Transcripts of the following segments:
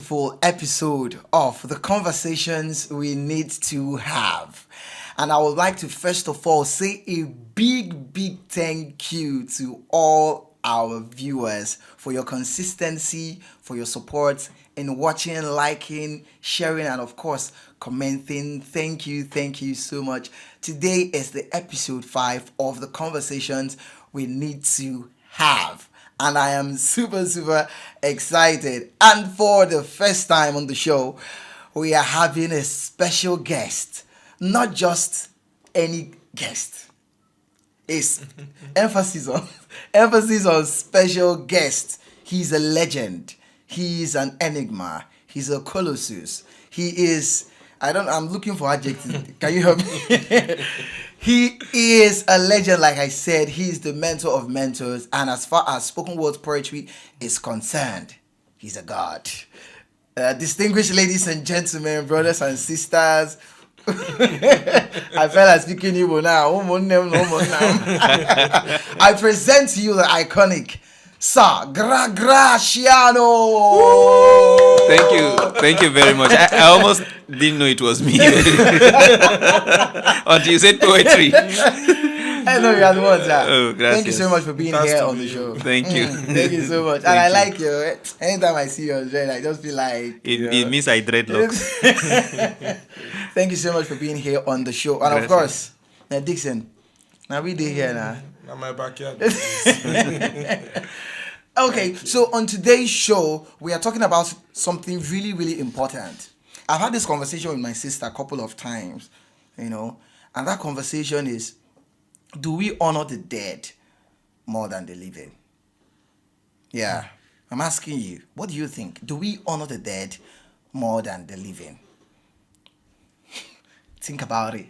beautiful episode of the conversations we need to have. And I would like to first of all say a big thank you to all our viewers for your consistency, for your support in watching, liking, sharing, and of course, commenting. Thank you so much. Today is the episode 5 of the conversations we need to have. And I am super excited. And for the first time on the show, we are having a special guest. Not just any guest. It's emphasis on special guest. He's a legend. He's an enigma. He's a colossus. I'm looking for adjectives. Can you help me? He is a legend, like I said. He is the mentor of mentors. And as far as spoken word poetry is concerned, he's a god. Distinguished ladies and gentlemen, brothers and sisters, I felt like speaking Igbo now. I present to you the iconic SIR GRRRACIANO. Thank you very much. I almost didn't know it was me until you said poetry. I know you are the one, sir. Oh, gracias. Thank you so much for being here on the show. Thank you. Thank you so much. And I like you. Anytime I see you on dread, I just feel like it means I dreadlocks. Thank you so much for being here on the show. And of course, now Dixon, now we did here now. Not my backyard. Okay, so on today's show, we are talking about something really important. I've had this conversation with my sister a couple of times, and that conversation is, do we honor the dead more than the living? Yeah, I'm asking you, what do you think? Do we honor the dead more than the living? Think about it.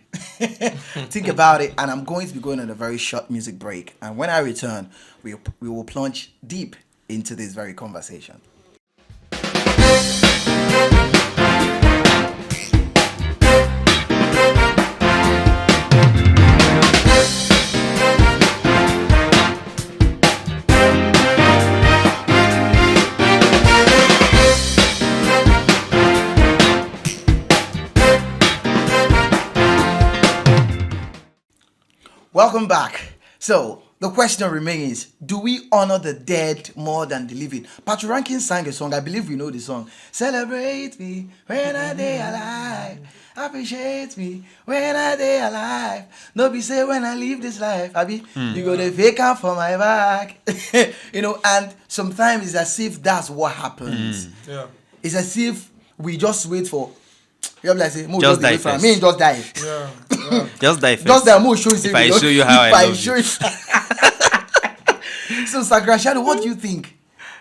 Think about it. And I'm going to be going on a very short music break. And when I return, we will plunge deep into this very conversation. Welcome back. So, the question remains, do we honor the dead more than the living? Patrick Rankin sang a song, I believe we know the song. Celebrate me when I day alive. Appreciate me when I day alive. No be say when I leave this life, Abi, you go to fake out for my back. And sometimes it's as if that's what happens. Yeah. It's as if we just wait for Just die first. Me just die. Yeah. Just die first. Just die. Show if I show you how I love you. So, SIR GRRRACIANO, what do you think?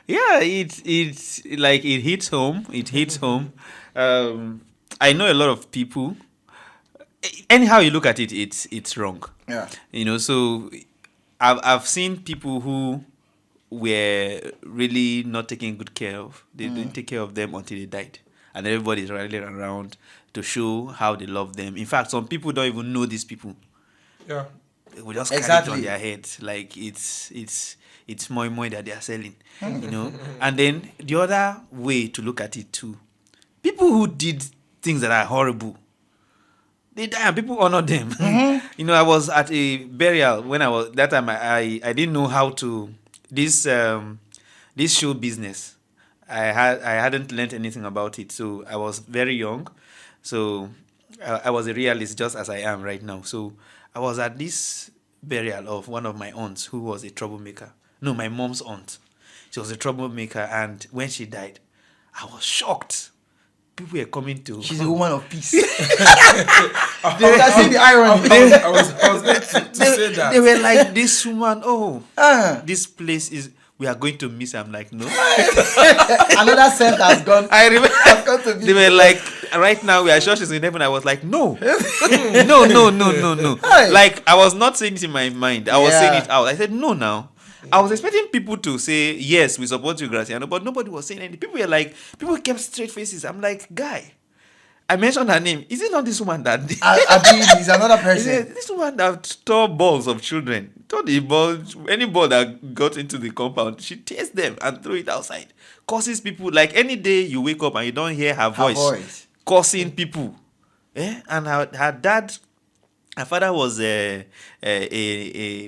Yeah, it's like it hits home. It hits home. I know a lot of people. Anyhow you look at it, it's wrong. Yeah. So I've seen people who were really not taken good care of. They didn't take care of them until they died. And everybody's rallying around to show how they love them. In fact, some people don't even know these people. Yeah. They will just carry it on their head. Like it's moi that they are selling. And then the other way to look at it too. People who did things that are horrible, they die and people honor them. I was at a burial when I was that time I didn't know how to this show business. I hadn't learned anything about it, so I was very young. So I was a realist, just as I am right now. So I was at this burial of one of my aunts who was a troublemaker. No, my mom's aunt. She was a troublemaker, and when she died, I was shocked. People were coming to. She's a woman of peace. I see the irony. I was going to say that. They were like, this woman, this place is. We are going to miss. I'm like, no. Another scent has gone. I remember they were like, right now we are sure she's in heaven. I was like, no. No. Hey. Like, I was not saying it in my mind. I was saying it out. I said, no now. I was expecting people to say, yes, we support you, GRRRACIANO, but nobody was saying anything. People kept straight faces. I'm like, guy, I mentioned her name. Is it not this woman that... Abi is another person. This woman that tore balls of children. throw the ball, any ball that got into the compound, she tears them and throw it outside. Causes people, like any day you wake up and you don't hear her voice. Cursing people. And her father was a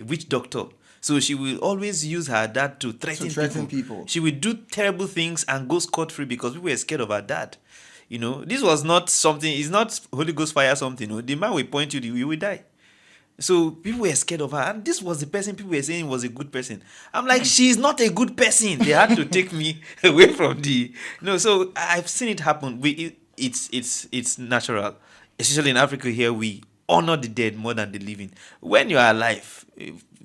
witch doctor. So she will always use her dad to threaten people. She will do terrible things and go scot-free because people were scared of her dad. This was not something, it's not Holy Ghost fire something. The man will point you will die. So people were scared of her. And this was the person people were saying was a good person. I'm like, she's not a good person. They had to take me away from so I've seen it happen. It's natural. Especially in Africa here, we honor the dead more than the living. When you are alive,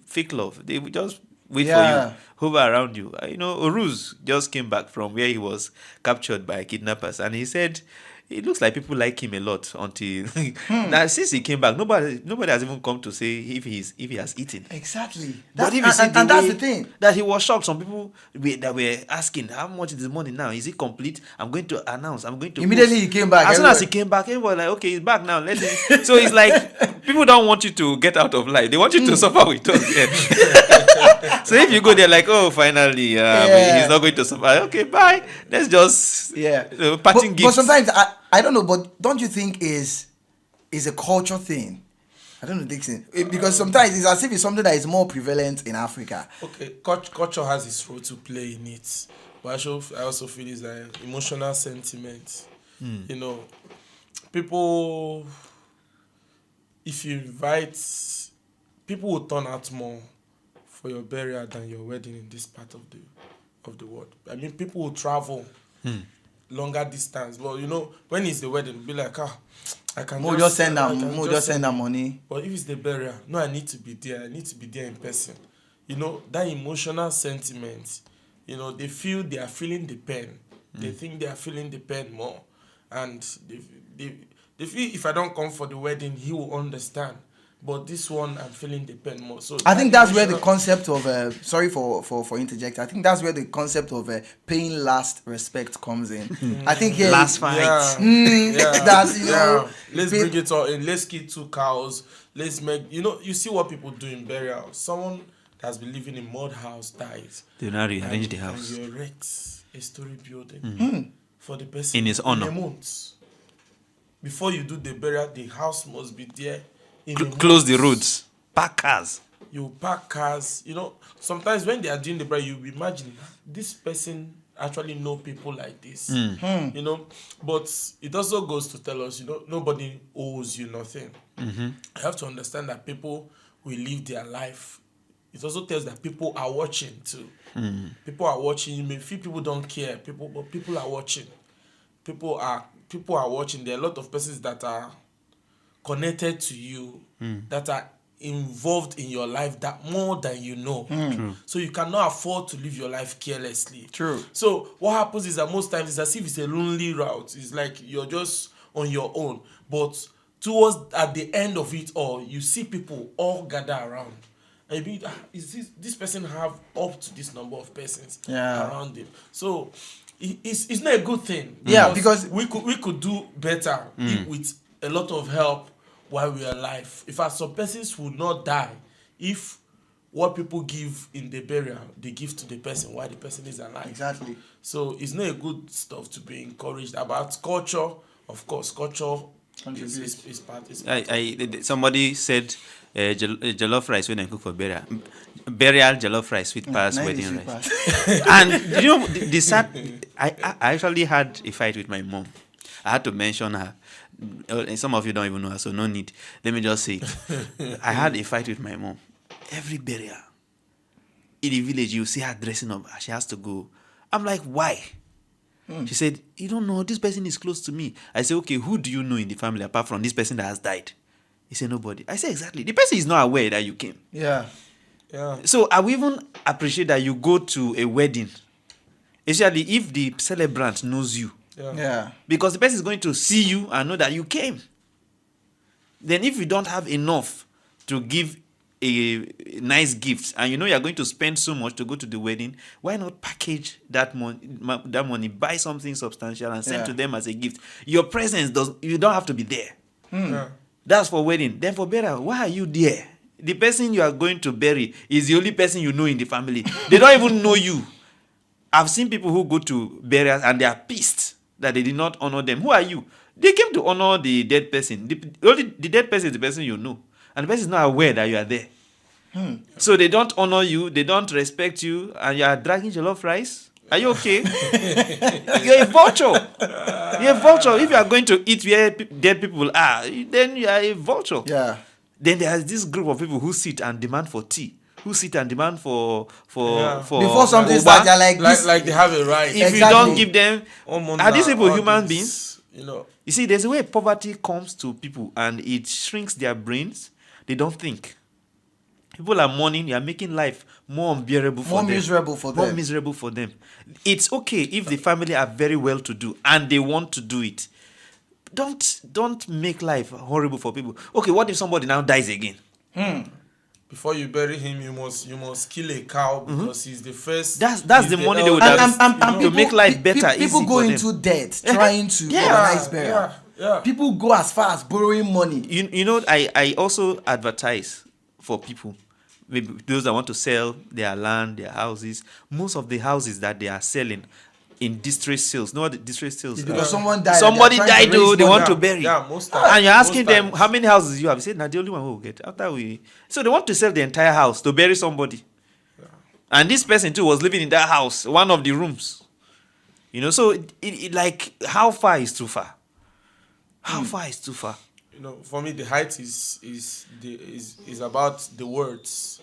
fake love, they will just wait for you, hover around you. Oruz just came back from where he was captured by kidnappers, and he said it looks like people like him a lot until now. Since he came back, nobody has even come to say if he has eaten. Exactly. But if you see and that's the thing that he was shocked. Some people that were asking, how much is the money now? Is it complete? I'm going to announce. I'm going to immediately he came back. As soon as he came back, everybody was like, okay, he's back now. Let him. So it's like people don't want you to get out of life. They want you to suffer with us. Yeah. So if you go there like, oh, finally, he's not going to suffer. Okay, bye. Let's just parting gifts. But sometimes I don't know. But don't you think is a culture thing? I don't know, Dixon. Because sometimes it's as if it's something that is more prevalent in Africa. Okay, culture has its role to play in it, but I also feel it's an emotional sentiment. People, if you invite, people will turn out more for your burial than your wedding in this part of the world. I mean, people will travel longer distance, but when it's the wedding, be like, I can just send them money. But if it's the burial, no, I need to be there. I need to be there in person. That emotional sentiment. They feel they are feeling the pain. They think they are feeling the pain more, and they feel if I don't come for the wedding, he will understand. But this one, I'm feeling the pain more. So I think that's where the concept of sorry for interject. I think that's where the concept of paying last respect comes in. I think last fight. That's let's bring it all in. Let's kill 2 cows. Let's make you see what people do in burial. Someone that's been living in mud house dies. They now rearrange the house. And you erect a story building for the person in his honor. In a month. Before you do the burial, the house must be there. Close the roads. Park cars. You park cars. Sometimes when they are doing the burial, you imagine this person actually know people like this. But it also goes to tell us, nobody owes you nothing. You have to understand that people will live their life. It also tells that people are watching too. People are watching. You may feel people don't care, but people are watching. People are watching. There are a lot of persons that are connected to you, that are involved in your life that more than you know. So you cannot afford to live your life carelessly. True. So what happens is that most times it's as if it's a lonely route. It's like you're just on your own. But towards at the end of it all, you see people all gather around. And you be, is this person have up to this number of persons around him? So it's not a good thing. Yeah, because we could do better with a lot of help while we are alive. In fact, some persons will not die if what people give in the burial, they give to the person while the person is alive. Exactly. So it's not a good stuff to be encouraged about. Culture, of course, culture is part. Somebody said jollof rice when I cook for burial. Burial jollof rice with past wedding rice. And the sad, I actually had a fight with my mom. I had to mention her. Some of you don't even know her, so no need. Let me just say it. I had a fight with my mom. Every burial in the village, you see her dressing up. She has to go. I'm like, why? She said, you don't know, this person is close to me. I said, okay, who do you know in the family apart from this person that has died? He said, nobody. I said, exactly. The person is not aware that you came. Yeah. So I will even appreciate that you go to a wedding, especially if the celebrant knows you. Yeah. Because the person is going to see you and know that you came. Then if you don't have enough to give a nice gift and you're going to spend so much to go to the wedding, why not package that money, buy something substantial and send to them as a gift? Your presence you don't have to be there. That's for wedding. Then for burial, why are you there? the person you are going to bury is the only person you know in the family. They don't even know you. I've seen people who go to burials and they are pissed that they did not honor them. Who are you? They came to honor the dead person. The dead person is the person you know. And the person is not aware that you are there. So they don't honor you, they don't respect you, and you are dragging jollof rice. Are you okay? You're a vulture. You're a vulture. If you are going to eat where dead people are, then you are a vulture. Yeah. Then there's this group of people who sit and demand for tea. Who sit and demand for Before something Uber. starts, they're like this. Like they have a right. If Exactly. you don't give them, Almost are these now, people all human this, beings? You know. You see, there's a way poverty comes to people and it shrinks their brains. They don't think. People are mourning. You are making life more unbearable for them. More miserable for them. More miserable for them. It's okay if the family are very well to do and they want to do it. Don't make life horrible for people. Okay, what if somebody now dies again? Before you bury him, you must kill a cow because he's the first. That's he's the money they would eldest, have you know. to people, make life better. People easy go for them. into debt trying to organize burial. Yeah. People go as far as borrowing money. You know, I also advertise for people, maybe those that want to sell their land, their houses. Most of the houses that they are selling in distress sales, no, the distress sales. It's because someone died. Somebody and they're trying died, to raise though. They money. want to bury. Yeah, most times. And you're asking Most them times. how many houses you have. You say, nah, the only one who will get after we. So they want to sell the entire house to bury somebody. And this person too was living in that house, one of the rooms. You know, so it like how far is too far? How far is too far? You know, for me, the height is about the words.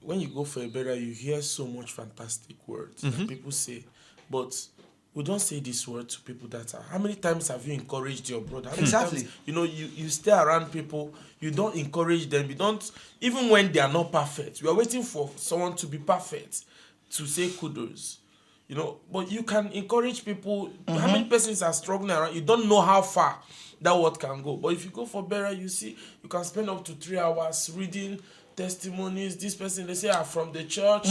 When you go for a burial, you hear so much fantastic words that people say, but we don't say this word to people that are. How many times have you encouraged your brother? How many Exactly. times, you know, you stay around people, you don't encourage them. You don't, even when they are not perfect. You are waiting for someone to be perfect to say kudos. You know, but you can encourage people. How many persons are struggling around? You don't know how far that word can go. But if you go for burial, you see, you can spend up to 3 hours reading testimonies. This person, they say, are from the church.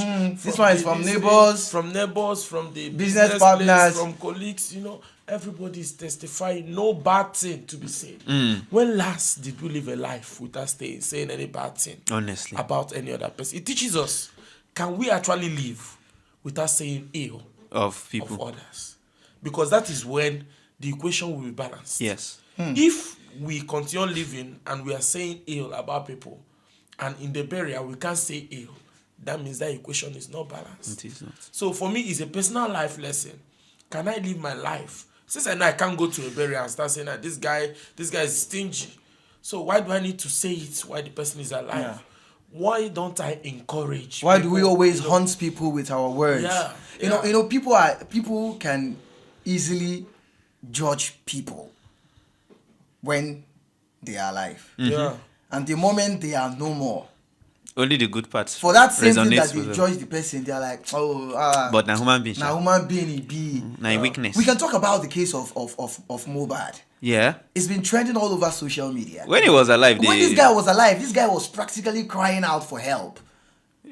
This one is from neighbors. From neighbors, from the Business place, partners. from colleagues. You know, everybody is testifying. No bad thing to be said. When last did we live a life without saying any bad thing Honestly. about any other person? It teaches us, can we actually live without saying ill Of people. of others? Because that is when the equation will be balanced. Yes. If we continue living and we are saying ill about people, and in the burial we can't say ill, that means that equation is not balanced. It is not. So for me, it's a personal life lesson. Can I live my life? Since I know I can't go to a burial and start saying that this guy is stingy. So why do I need to say it while the person is alive? Yeah. Why don't I encourage? Why do we people, always you know? hunt people with our words? Yeah, You know, people can easily judge people when they are alive. Yeah. And the moment they are no more, Only the good parts. for that same thing resonates that they with them. judge the person, they are like, But now human being. now human being he be. Now weakness. We can talk about the case of Mohbad. Yeah. It's been trending all over social media. When he was alive, When this guy was alive, this guy was practically crying out for help.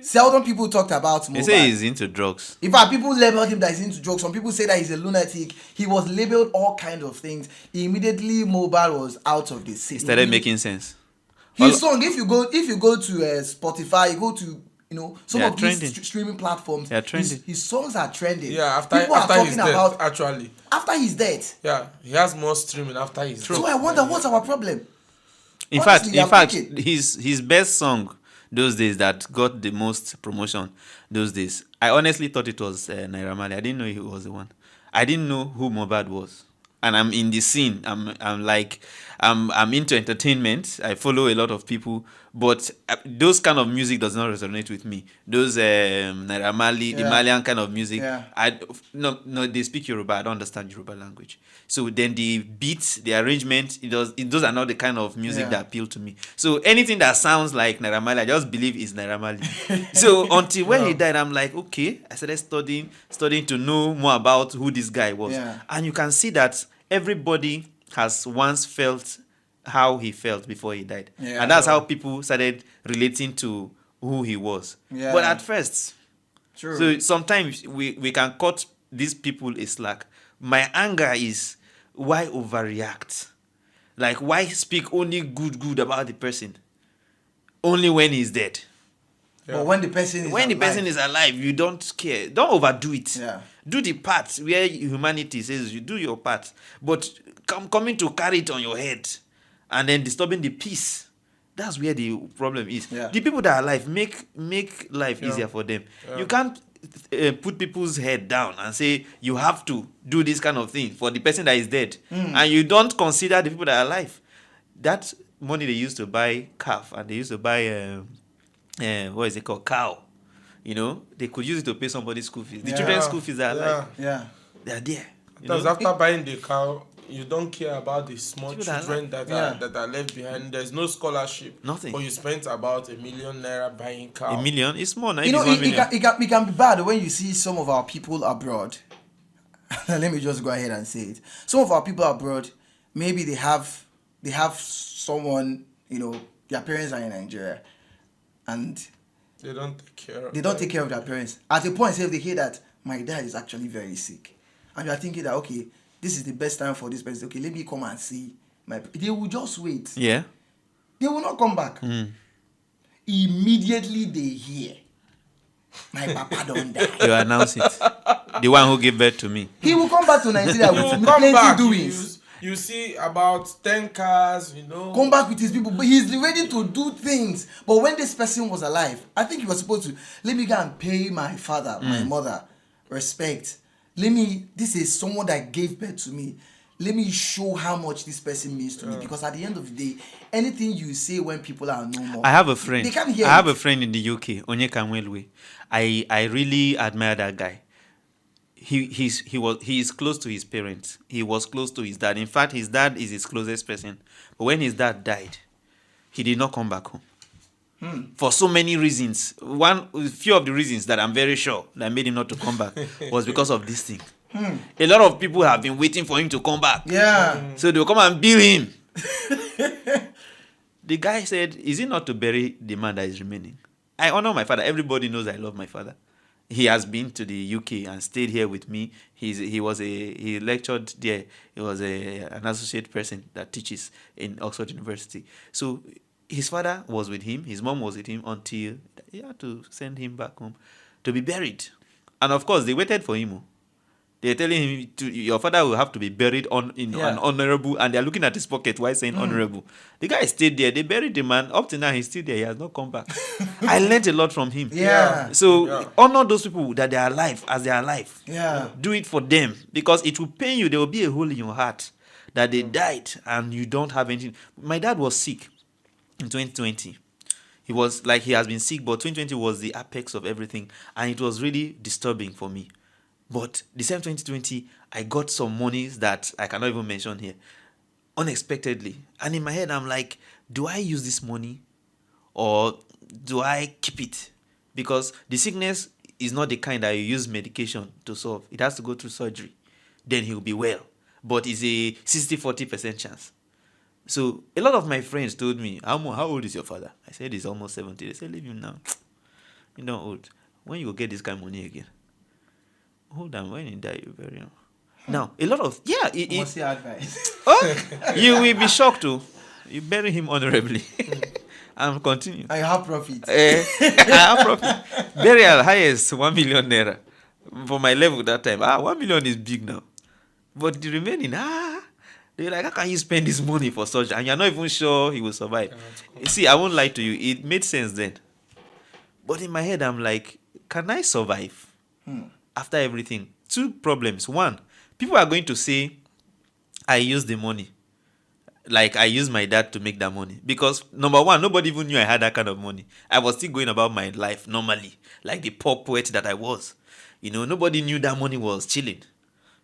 Seldom people talked about Mohbad. they say he's into drugs. In fact, people labeled him that he's into drugs. Some people say that he's a lunatic. He was labeled all kinds of things. Immediately, Mohbad was out of the city. Started making sense. His song. If you go to Spotify, you go to some They are of trending. these streaming platforms. They are trending. His songs are trending. Yeah, after people are his talking death, about actually. after his death. Yeah, he has more streaming after his death. So I wonder what's our problem. In Honestly, I'm fact, thinking. his best song those days that got the most promotion those days. I honestly thought it was Naira Marley. I didn't know he was the one. I didn't know who Mohbad was. And I'm in the scene. I'm into entertainment. I follow a lot of people, but those kind of music does not resonate with me. Those Naira Marley, the Yeah. Malian kind of music. Yeah. No, they speak Yoruba. I don't understand Yoruba language. So then the beats, the arrangement, those are not the kind of music Yeah. that appeal to me. So anything that sounds like Naira Marley, I just believe is Naira Marley. So until when he died, I'm like, okay. I started studying to know more about who this guy was. Yeah. And you can see that everybody has once felt how he felt before he died. Yeah. And that's how people started relating to who he was. Yeah. But at first, True. so sometimes we can cut these people a slack. My anger is why overreact? Like why speak only good about the person? only when he's dead. Yeah. But when the person is When the alive, person is alive, you don't care. Don't overdo it. Yeah. Do the part where humanity says you do your part. But coming to carry it on your head and then disturbing the peace, that's where the problem is. Yeah. The people that are alive make life Yeah. easier for them. Yeah. You can't put people's head down and say you have to do this kind of thing for the person that is dead, and you don't consider the people that are alive. That money they used to buy calf and they used to buy what is it called, cow. You know, they could use it to pay somebody's school fees. The Yeah. children's school fees are alive. yeah. They are there. You Because know? after buying the cow, you don't care about the small People that are children that are left behind. There's no scholarship. Nothing. But you spent about ₦1 million buying cow. $1 million is more. Now You know, it is 1 it million. it can be bad when you see some of our people abroad. Let me just go ahead and say it. Some of our people abroad, maybe they have someone, you know, their parents are in Nigeria, and They don't take care of they don't take care of their parents. At a point, if they hear that my dad is actually very sick, and you are thinking that, okay, this is the best time for this person. Okay, let me come and see my. They will just wait. Yeah. They will not come back. Immediately they hear my papa don't die. You announce it. The one who gave birth to me. He will come back to Nigeria You with will come back. plenty doings. You see about 10 cars, Come back with his people, but he's ready to do things. But when this person was alive, I think he was supposed to let me go and pay my father, my mother, respect. This is someone that gave birth to me. Let me show how much this person means to me. Because at the end of the day, anything you say when people are no more, I have a friend. They can't hear I have it. a friend in the UK, Onyeka Nwelwe. I really admire that guy. He is close to his parents. He was close to his dad. In fact, his dad is his closest person. But when his dad died, he did not come back home. For so many reasons. Few of the reasons that I'm very sure that made him not to come back was because of this thing. A lot of people have been waiting for him to come back. Yeah. So they'll come and bill him. The guy said, is it not to bury the man that is remaining? I honor my father. Everybody knows I love my father. He has been to the UK and stayed here with me. He lectured there. He was an associate person that teaches in Oxford University. So his father was with him. His mom was with him until he had to send him back home to be buried. And of course, they waited for him. They're telling him, your father will have to be buried in an honorable, and they're looking at his pocket while saying honorable. The guy stayed there. They buried the man. Up to now, he's still there. He has not come back. I learned a lot from him. Yeah. So honor those people that they are alive as they are alive. Yeah. Do it for them, because it will pain you. There will be a hole in your heart that they died and you don't have anything. My dad was sick in 2020. He has been sick, but 2020 was the apex of everything, and it was really disturbing for me. But the same 2020, I got some monies that I cannot even mention here, unexpectedly. And in my head, I'm like, do I use this money or do I keep it? Because the sickness is not the kind that you use medication to solve. It has to go through surgery. Then he'll be well. But it's a 60-40% chance. So a lot of my friends told me, how old is your father? I said, he's almost 70. They said, leave him now. You're not old. When you will get this kind of money again? Hold on, when you die, you bury him. Now, a lot of, What's your advice? you will be shocked too. You bury him honorably. And continue. I have profit. I have profit. Burial highest 1 million naira. For my level that time. 1 million is big now. But the remaining, they're like, how can you spend this money for such? And you're not even sure he will survive. You see, I won't lie to you. It made sense then. But in my head, I'm like, can I survive? After everything? Two problems. One, people are going to say, I used the money. Like, I used my dad to make that money. Because, number one, nobody even knew I had that kind of money. I was still going about my life normally. Like the poor poet that I was. Nobody knew that money was chilling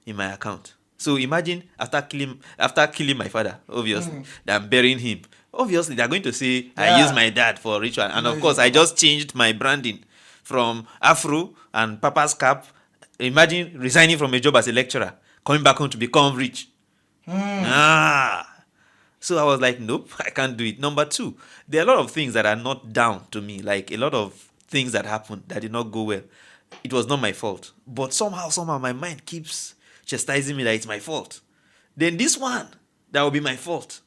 in my account. So imagine after killing my father, obviously, that I'm burying him. Obviously, they're going to say, I used my dad for ritual. And of course, I just changed my branding from Afro and Papa's cap. Imagine resigning from a job as a lecturer, coming back home to become rich. So I was like, nope, I can't do it. Number two, there are a lot of things that are not down to me. Like a lot of things that happened that did not go well. It was not my fault. But somehow my mind keeps chastising me that it's my fault. Then this one, that will be my fault.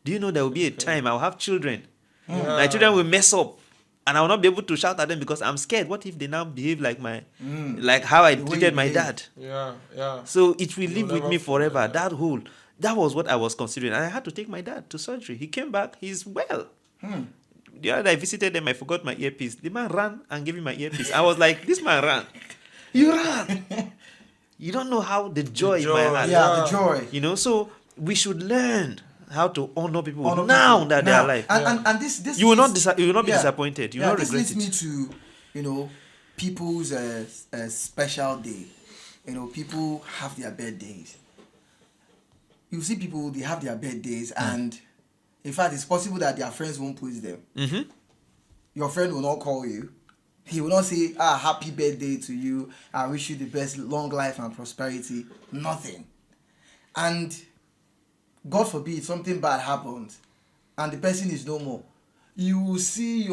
Do you know there will be a time I'll have children My children will mess up. And I will not be able to shout at them because I'm scared. What if they now behave like like how I The way treated you my behave. dad? Yeah. So it will live You'll with never me forever. forget That was what I was considering. And I had to take my dad to surgery. He came back, he's well. The other day I visited them, I forgot my earpiece. The man ran and gave me my earpiece. I was like, this man ran. You ran. You don't know how the joy in my joy. heart. Yeah, the joy. You know, so we should learn how to honor people Honor now people. that they are alive. And this You will not leads- you will not be disappointed. You will not this regret leads it. me to people's special day. People have their birthdays. You see people, they have their birthdays, and in fact it's possible that their friends won't push them. Your friend will not call you. He will not say, happy birthday to you, I wish you the best, long life and prosperity. Nothing. And God forbid something bad happens and the person is no more. You will see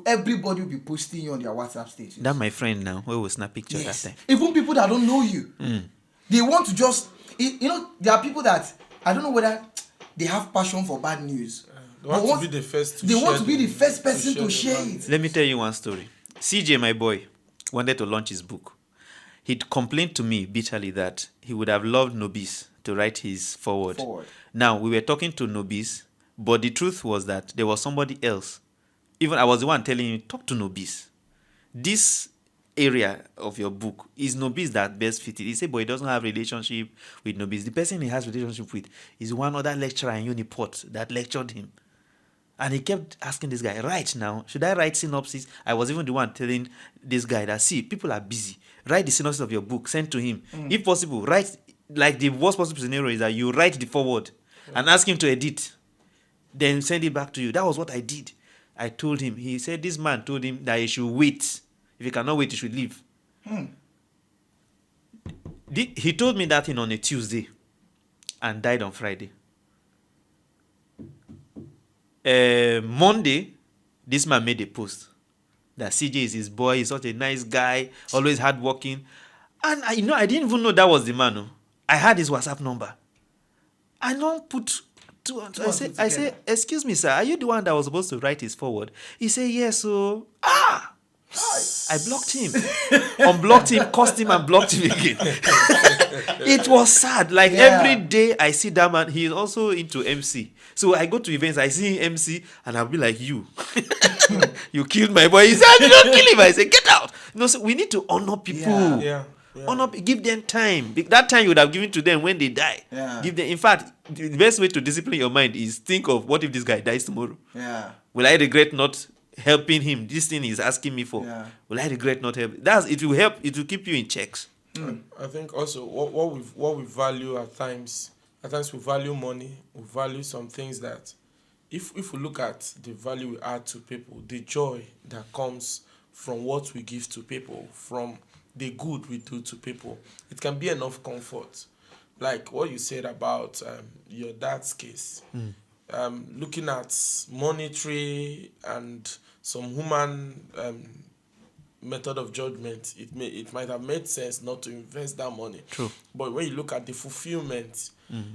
everybody will be posting you on their WhatsApp status. That my friend now, where we snap pictures Yes. that time. Even people that don't know you. They want to just, there are people that, I don't know whether they have passion for bad news. They want But to be the first to They share want to be the first person to the share brand. it. Let me tell you one story. CJ, my boy, wanted to launch his book. He'd complained to me bitterly that he would have loved Nobis to write his forward. Now, we were talking to Nobis, but the truth was that there was somebody else. Even I was the one telling him, talk to Nobis. This area of your book is Nobis that best fitted. He said, but he doesn't have relationship with Nobis. The person he has relationship with is one other lecturer in Uniport that lectured him. And he kept asking this guy, right now, should I write synopsis? I was even the one telling this guy that, see, people are busy. Write the synopsis of your book, send to him. If possible, write, like the worst possible scenario is that you write the foreword and ask him to edit. Then send it back to you. That was what I did. I told him. He said this man told him that he should wait. If he cannot wait, he should leave. He told me that thing on a Tuesday and died on Friday. Monday, this man made a post that CJ is his boy, he's such a nice guy, always hardworking. And I didn't even know that was the man. No. I had his WhatsApp number. I don't put two. I say, excuse me, sir, are you the one that was supposed to write his forward? He said, yes, so I blocked him, unblocked him, cursed him, and blocked him again. It was sad. Like every day I see that man, he is also into MC. So I go to events, I see him MC, and I'll be like, you killed my boy. He said, I did not kill him. I said, get out. So we need to honor people. Honor, give them time. That time you would have given to them when they die. Give them. In fact, the best way to discipline your mind is think of, what if this guy dies tomorrow? Will I regret not helping him? This thing he's asking me for. Will I regret not helping? It will help. It will keep you in checks. I think also what we value at times we value money. We value some things that, if we look at the value we add to people, the joy that comes from what we give to people, from the good we do to people, it can be enough comfort. Like what you said about your dad's case. Looking at monetary and some human method of judgment, it might have made sense not to invest that money. True. But when you look at the fulfillment,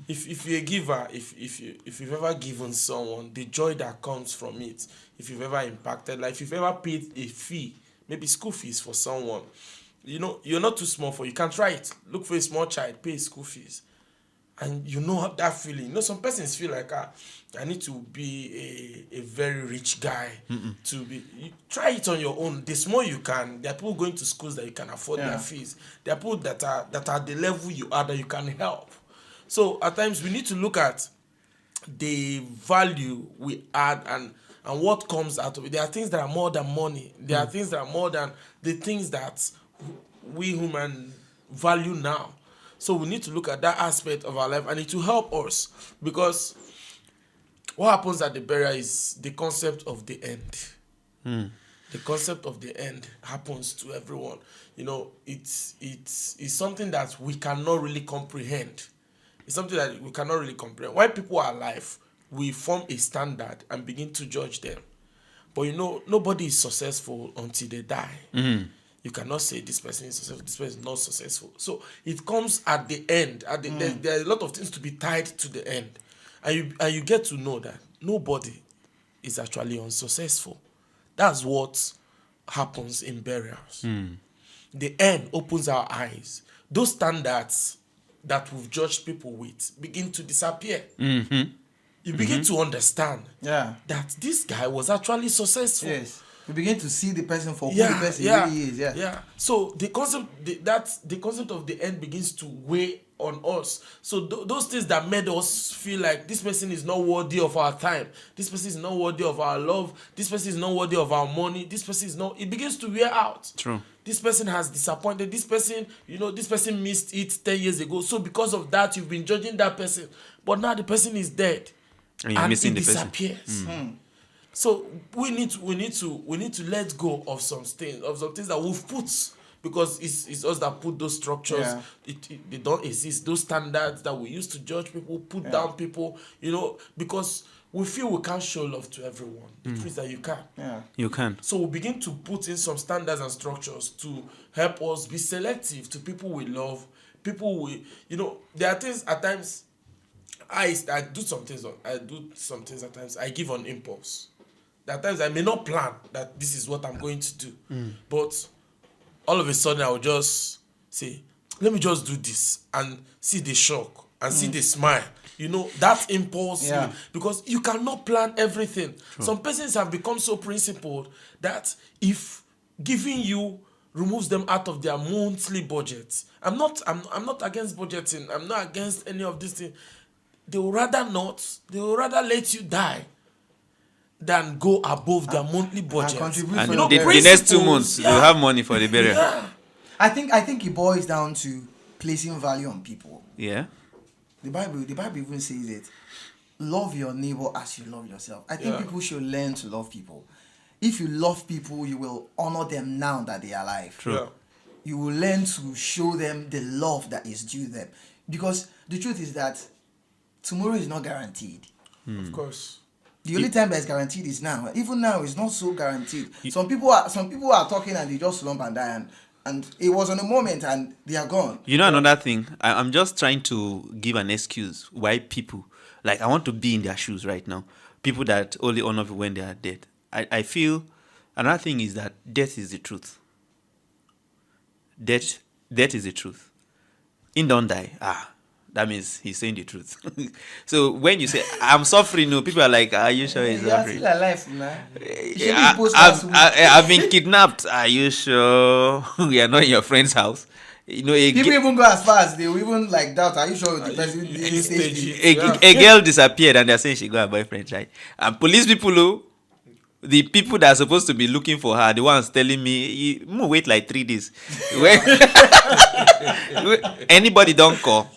if you're a giver, if you've ever given someone, the joy that comes from it, if you've ever impacted, like if you've ever paid a fee, maybe school fees for someone, you're not too small for, you can try it. Look for a small child, pay school fees. And that feeling. Some persons feel like, I need to be a very rich guy to be. You try it on your own. The small you can. There are people going to schools that you can afford their fees. There are people that are the level you are that you can help. So at times we need to look at the value we add and what comes out of it. There are things that are more than money. There are things that are more than the things that we human value now. So we need to look at that aspect of our life, and it will help us, because what happens at the burial is the concept of the end. The concept of the end happens to everyone. It's something that we cannot really comprehend. It's something that we cannot really comprehend. While people are alive, we form a standard and begin to judge them. But nobody is successful until they die. You cannot say this person is successful, this person is not successful. So it comes at the end. There are a lot of things to be tied to the end. And you get to know that nobody is actually unsuccessful. That's what happens in burials. The end opens our eyes. Those standards that we've judged people with begin to disappear. You begin to understand that this guy was actually successful. Yes. You begin to see the person for who the person really is. Yeah. So the concept of the end begins to weigh on us. So those things that made us feel like this person is not worthy of our time, this person is not worthy of our love, this person is not worthy of our money, this person is not. It begins to wear out. True. This person has disappointed. This person, this person missed it 10 years ago. So because of that, you've been judging that person. But now the person is dead, And you're missing the person. disappears. So we need to let go of some things that we've put, because it's us that put those structures. They don't exist. Those standards that we used to judge people, put down people, because we feel we can't show love to everyone. The truth is that you can. You can. So we begin to put in some standards and structures to help us be selective to people we love, people we, there are things at times. I do some things at times. I give on impulse. There are times I may not plan that this is what I'm going to do, but all of a sudden I will just say, let me just do this, and see the shock and see the smile. That impulse, because you cannot plan everything. True. Some persons have become so principled that if giving you removes them out of their monthly budget, I'm not against budgeting. I'm not against any of these things. They will rather let you die than go above their monthly budget. And the next 2 months, they'll have money for the burial. I think it boils down to placing value on people. Yeah. The Bible even says it. Love your neighbor as you love yourself. I think people should learn to love people. If you love people, you will honor them now that they are alive. True. Yeah. You will learn to show them the love that is due them. Because the truth is that tomorrow is not guaranteed. Of course. The only time that's guaranteed is now. Even now, it's not so guaranteed. Some people are talking and they just slump and die, and it was on a moment and they are gone. Another thing, I'm just trying to give an excuse why people, like, I want to be in their shoes right now. People that only honor people when they are dead. I feel another thing is that death is the truth. Death is the truth. In don't die. That means he's saying the truth. So when you say, I'm suffering, people are like, are you sure he's suffering? You're still alive, man. I've been kidnapped. Are you sure we are not in your friend's house? People even go as far as they will even doubt, are you sure the person a girl disappeared and they're saying she got a boyfriend, right? And police people, the people that are supposed to be looking for her, the ones telling me, wait like 3 days. Anybody don't call.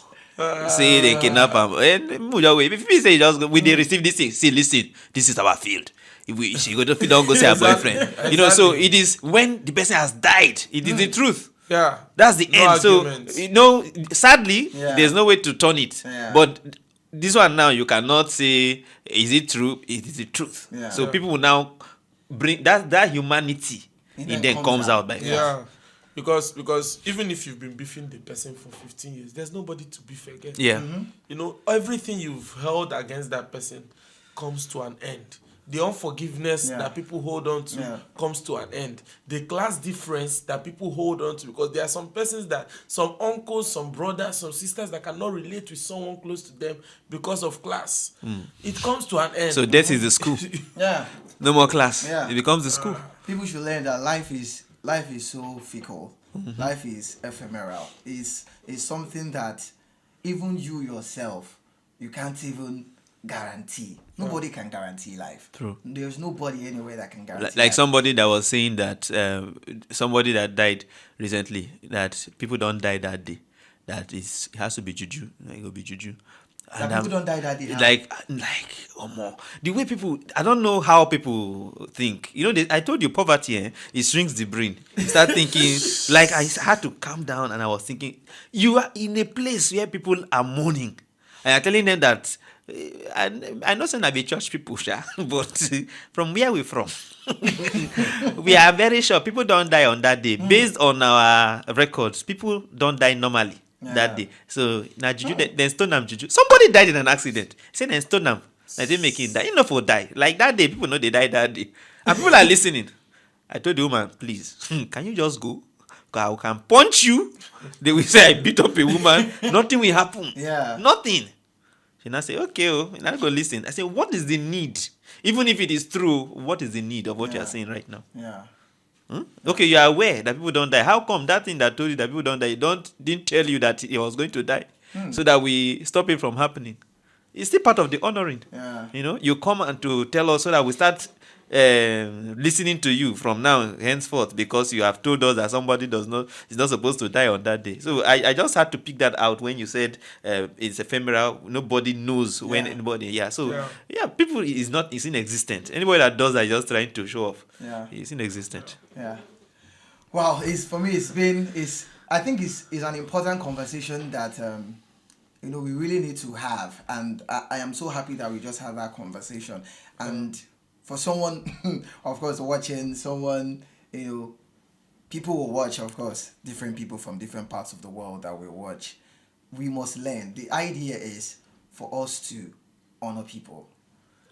Say they kidnap him. If you say just we they receive this thing, see, listen, this is our field. If she don't go say her boyfriend. Exactly. So it is when the person has died, it is the truth. Yeah. That's the end. Arguments. So sadly, there's no way to turn it. Yeah. But this one now you cannot say, is it true? It is the truth. Yeah. So people will now bring that humanity it then comes out by force. Because even if you've been beefing the person for 15 years, there's nobody to beef again. Yeah. Everything you've held against that person comes to an end. The unforgiveness that people hold on to comes to an end. The class difference that people hold on to, because there are some persons some uncles, some brothers, some sisters that cannot relate with someone close to them because of class. It comes to an end. So death is the school. No more class. It becomes the school. People should learn that life is so fickle. Life is ephemeral. It's something that even you yourself, you can't even guarantee. Nobody can guarantee life. True. There's nobody anywhere that can guarantee like life. somebody that was saying that somebody that died recently, that people don't die that day. That it has to be juju. It will be juju. And people don't die that day. Like more. The way people, I don't know how people think. I told you poverty, it shrinks the brain. You start thinking, like I had to calm down and I was thinking, you are in a place where people are mourning. And I'm telling them that, I know some of the church people, but from where we're from, we are very sure people don't die on that day. Based on our records, people don't die normally that day. So now juju, then stone am juju. Somebody died in an accident. Say then stone am. I didn't make him die. Enough for die. Like that day, people know they died that day. And people are listening. I told the woman, please, can you just go? Because I can punch you. They will say I beat up a woman. Nothing will happen. Yeah. Nothing. She now say, okay, and I go listen. I say, what is the need? Even if it is true, what is the need of what you are saying right now? Yeah. Okay, you are aware that people don't die. How come that thing that told you that people don't die didn't tell you that he was going to die, so that we stop it from happening? It's still part of the honoring. Yeah. You know, you come and to tell us so that we start listening to you from now henceforth, because you have told us that somebody is not supposed to die on that day. So I just had to pick that out when you said it's ephemeral. Nobody knows when anybody. Yeah. So people is inexistent. Anybody that does that is just trying to show off. Yeah. It's inexistent. Yeah. Wow. For me. I think it's an important conversation that we really need to have, and I am so happy that we just had that conversation. And for someone, of course, watching someone, people will watch, of course, different people from different parts of the world that will watch. We must learn. The idea is for us to honor people,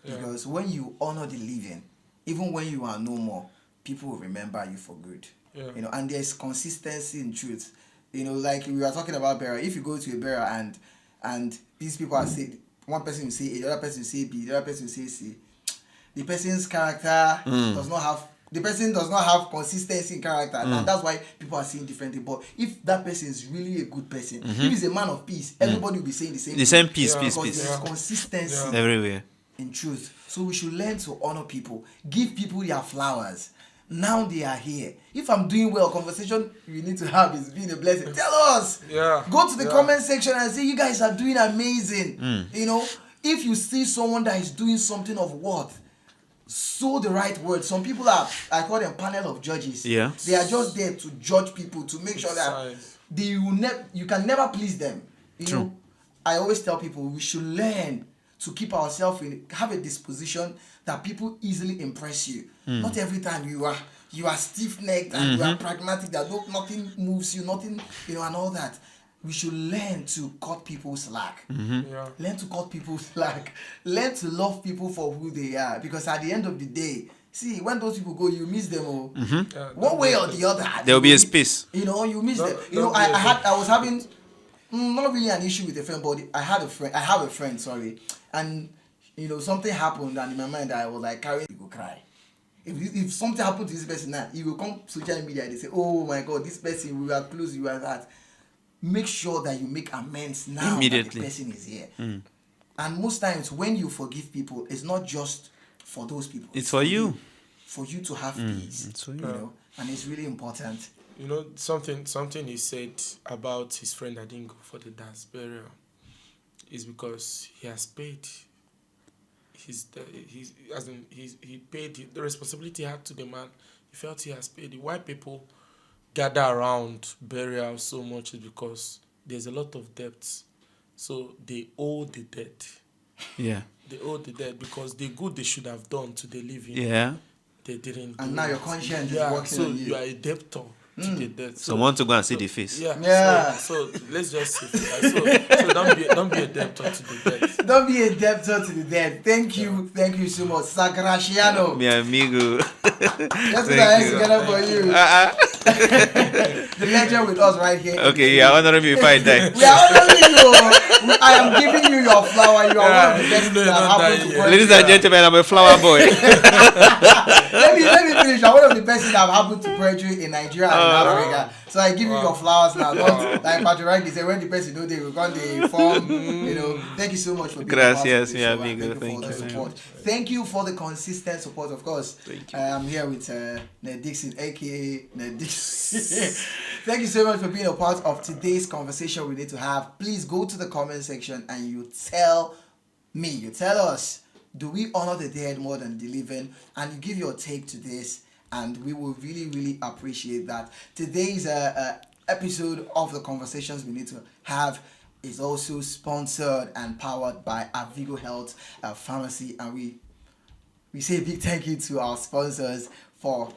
because when you honor the living, even when you are no more, people will remember you for good. Yeah. And there's consistency in truth. Like we were talking about burial. If you go to a burial and these people are saying, one person will say A, the other person will say B, the other person will say C, the person's character does not have consistency in character, and that's why people are saying different things. But if that person is really a good person, if he's a man of peace, everybody will be saying the same peace, because peace. there's consistency everywhere in truth. So we should learn to honor people, give people their flowers. Now they are here. If I'm doing well, conversation we need to have is being a blessing. Tell us. Yeah. Go to the comment section and say you guys are doing amazing. If you see someone that is doing something of worth, sow the right word. Some people I call them panel of judges. Yeah. They are just there to judge people, to make sure that you can never please them. True. I always tell people we should learn to keep ourselves have a disposition that people easily impress you. Not every time you are stiff-necked and you are pragmatic, that nothing moves you, nothing, and all that. We should learn to cut people slack. Learn to cut people slack. Learn to love people for who they are, because at the end of the day, see, when those people go, you miss them all. One way or the other. There will be a space. You miss them. I was having not really an issue with a friend, but I have a friend, sorry, and something happened, and in my mind I was like carrying, you go cry. If something happened to this person now, you will come to social media and they say, oh my God, this person, we were close, you were that. Make sure that you make amends now immediately that the person is here. And most times when you forgive people, it's not just for those people. It's for you. For you to have peace. It's for you. And it's really important. Something he said about his friend that didn't go for the dance burial is because he has paid. He paid the responsibility he had to the man. He felt he has paid it. Why people gather around burial so much is because there's a lot of debts. So they owe the debt. Yeah. They owe the debt because the good they should have done to the living. Yeah. They didn't. And now your conscience is working so on you. You are a debtor to the debt. So want to go and see the face. Yeah. So let's just say so don't be a debtor to the debt. Don't be a debtor to the debt. Thank you so much, SIR GRRRACIANO. Mi amigo. Let's put our hands together for you. The legend with us right here. Okay, you are honoring me if I die. We are honoring you. I am giving you your flower. You are one of the best that happened to us. Ladies and gentlemen, I'm a flower boy. let me finish. I'm one of the best things that have happened to poetry in Nigeria and in Africa. So I give you your flowers now. Don't, like Patrick Rankin said, when the person know they will come, they form. Thank you so much for being Gracias, mi part of amigo. Thank you for the support. Thank you for the consistent support, of course. Thank you. I'm here with Ned Dixon, aka Ned Dixon. Thank you so much for being a part of today's conversation we need to have. Please go to the comment section and you tell us, do we honor the dead more than the living? And you give your take to this, and we will really, really appreciate that. Today's episode of the Conversations We Need to Have is also sponsored and powered by Avigo Health Pharmacy, and we say a big thank you to our sponsors for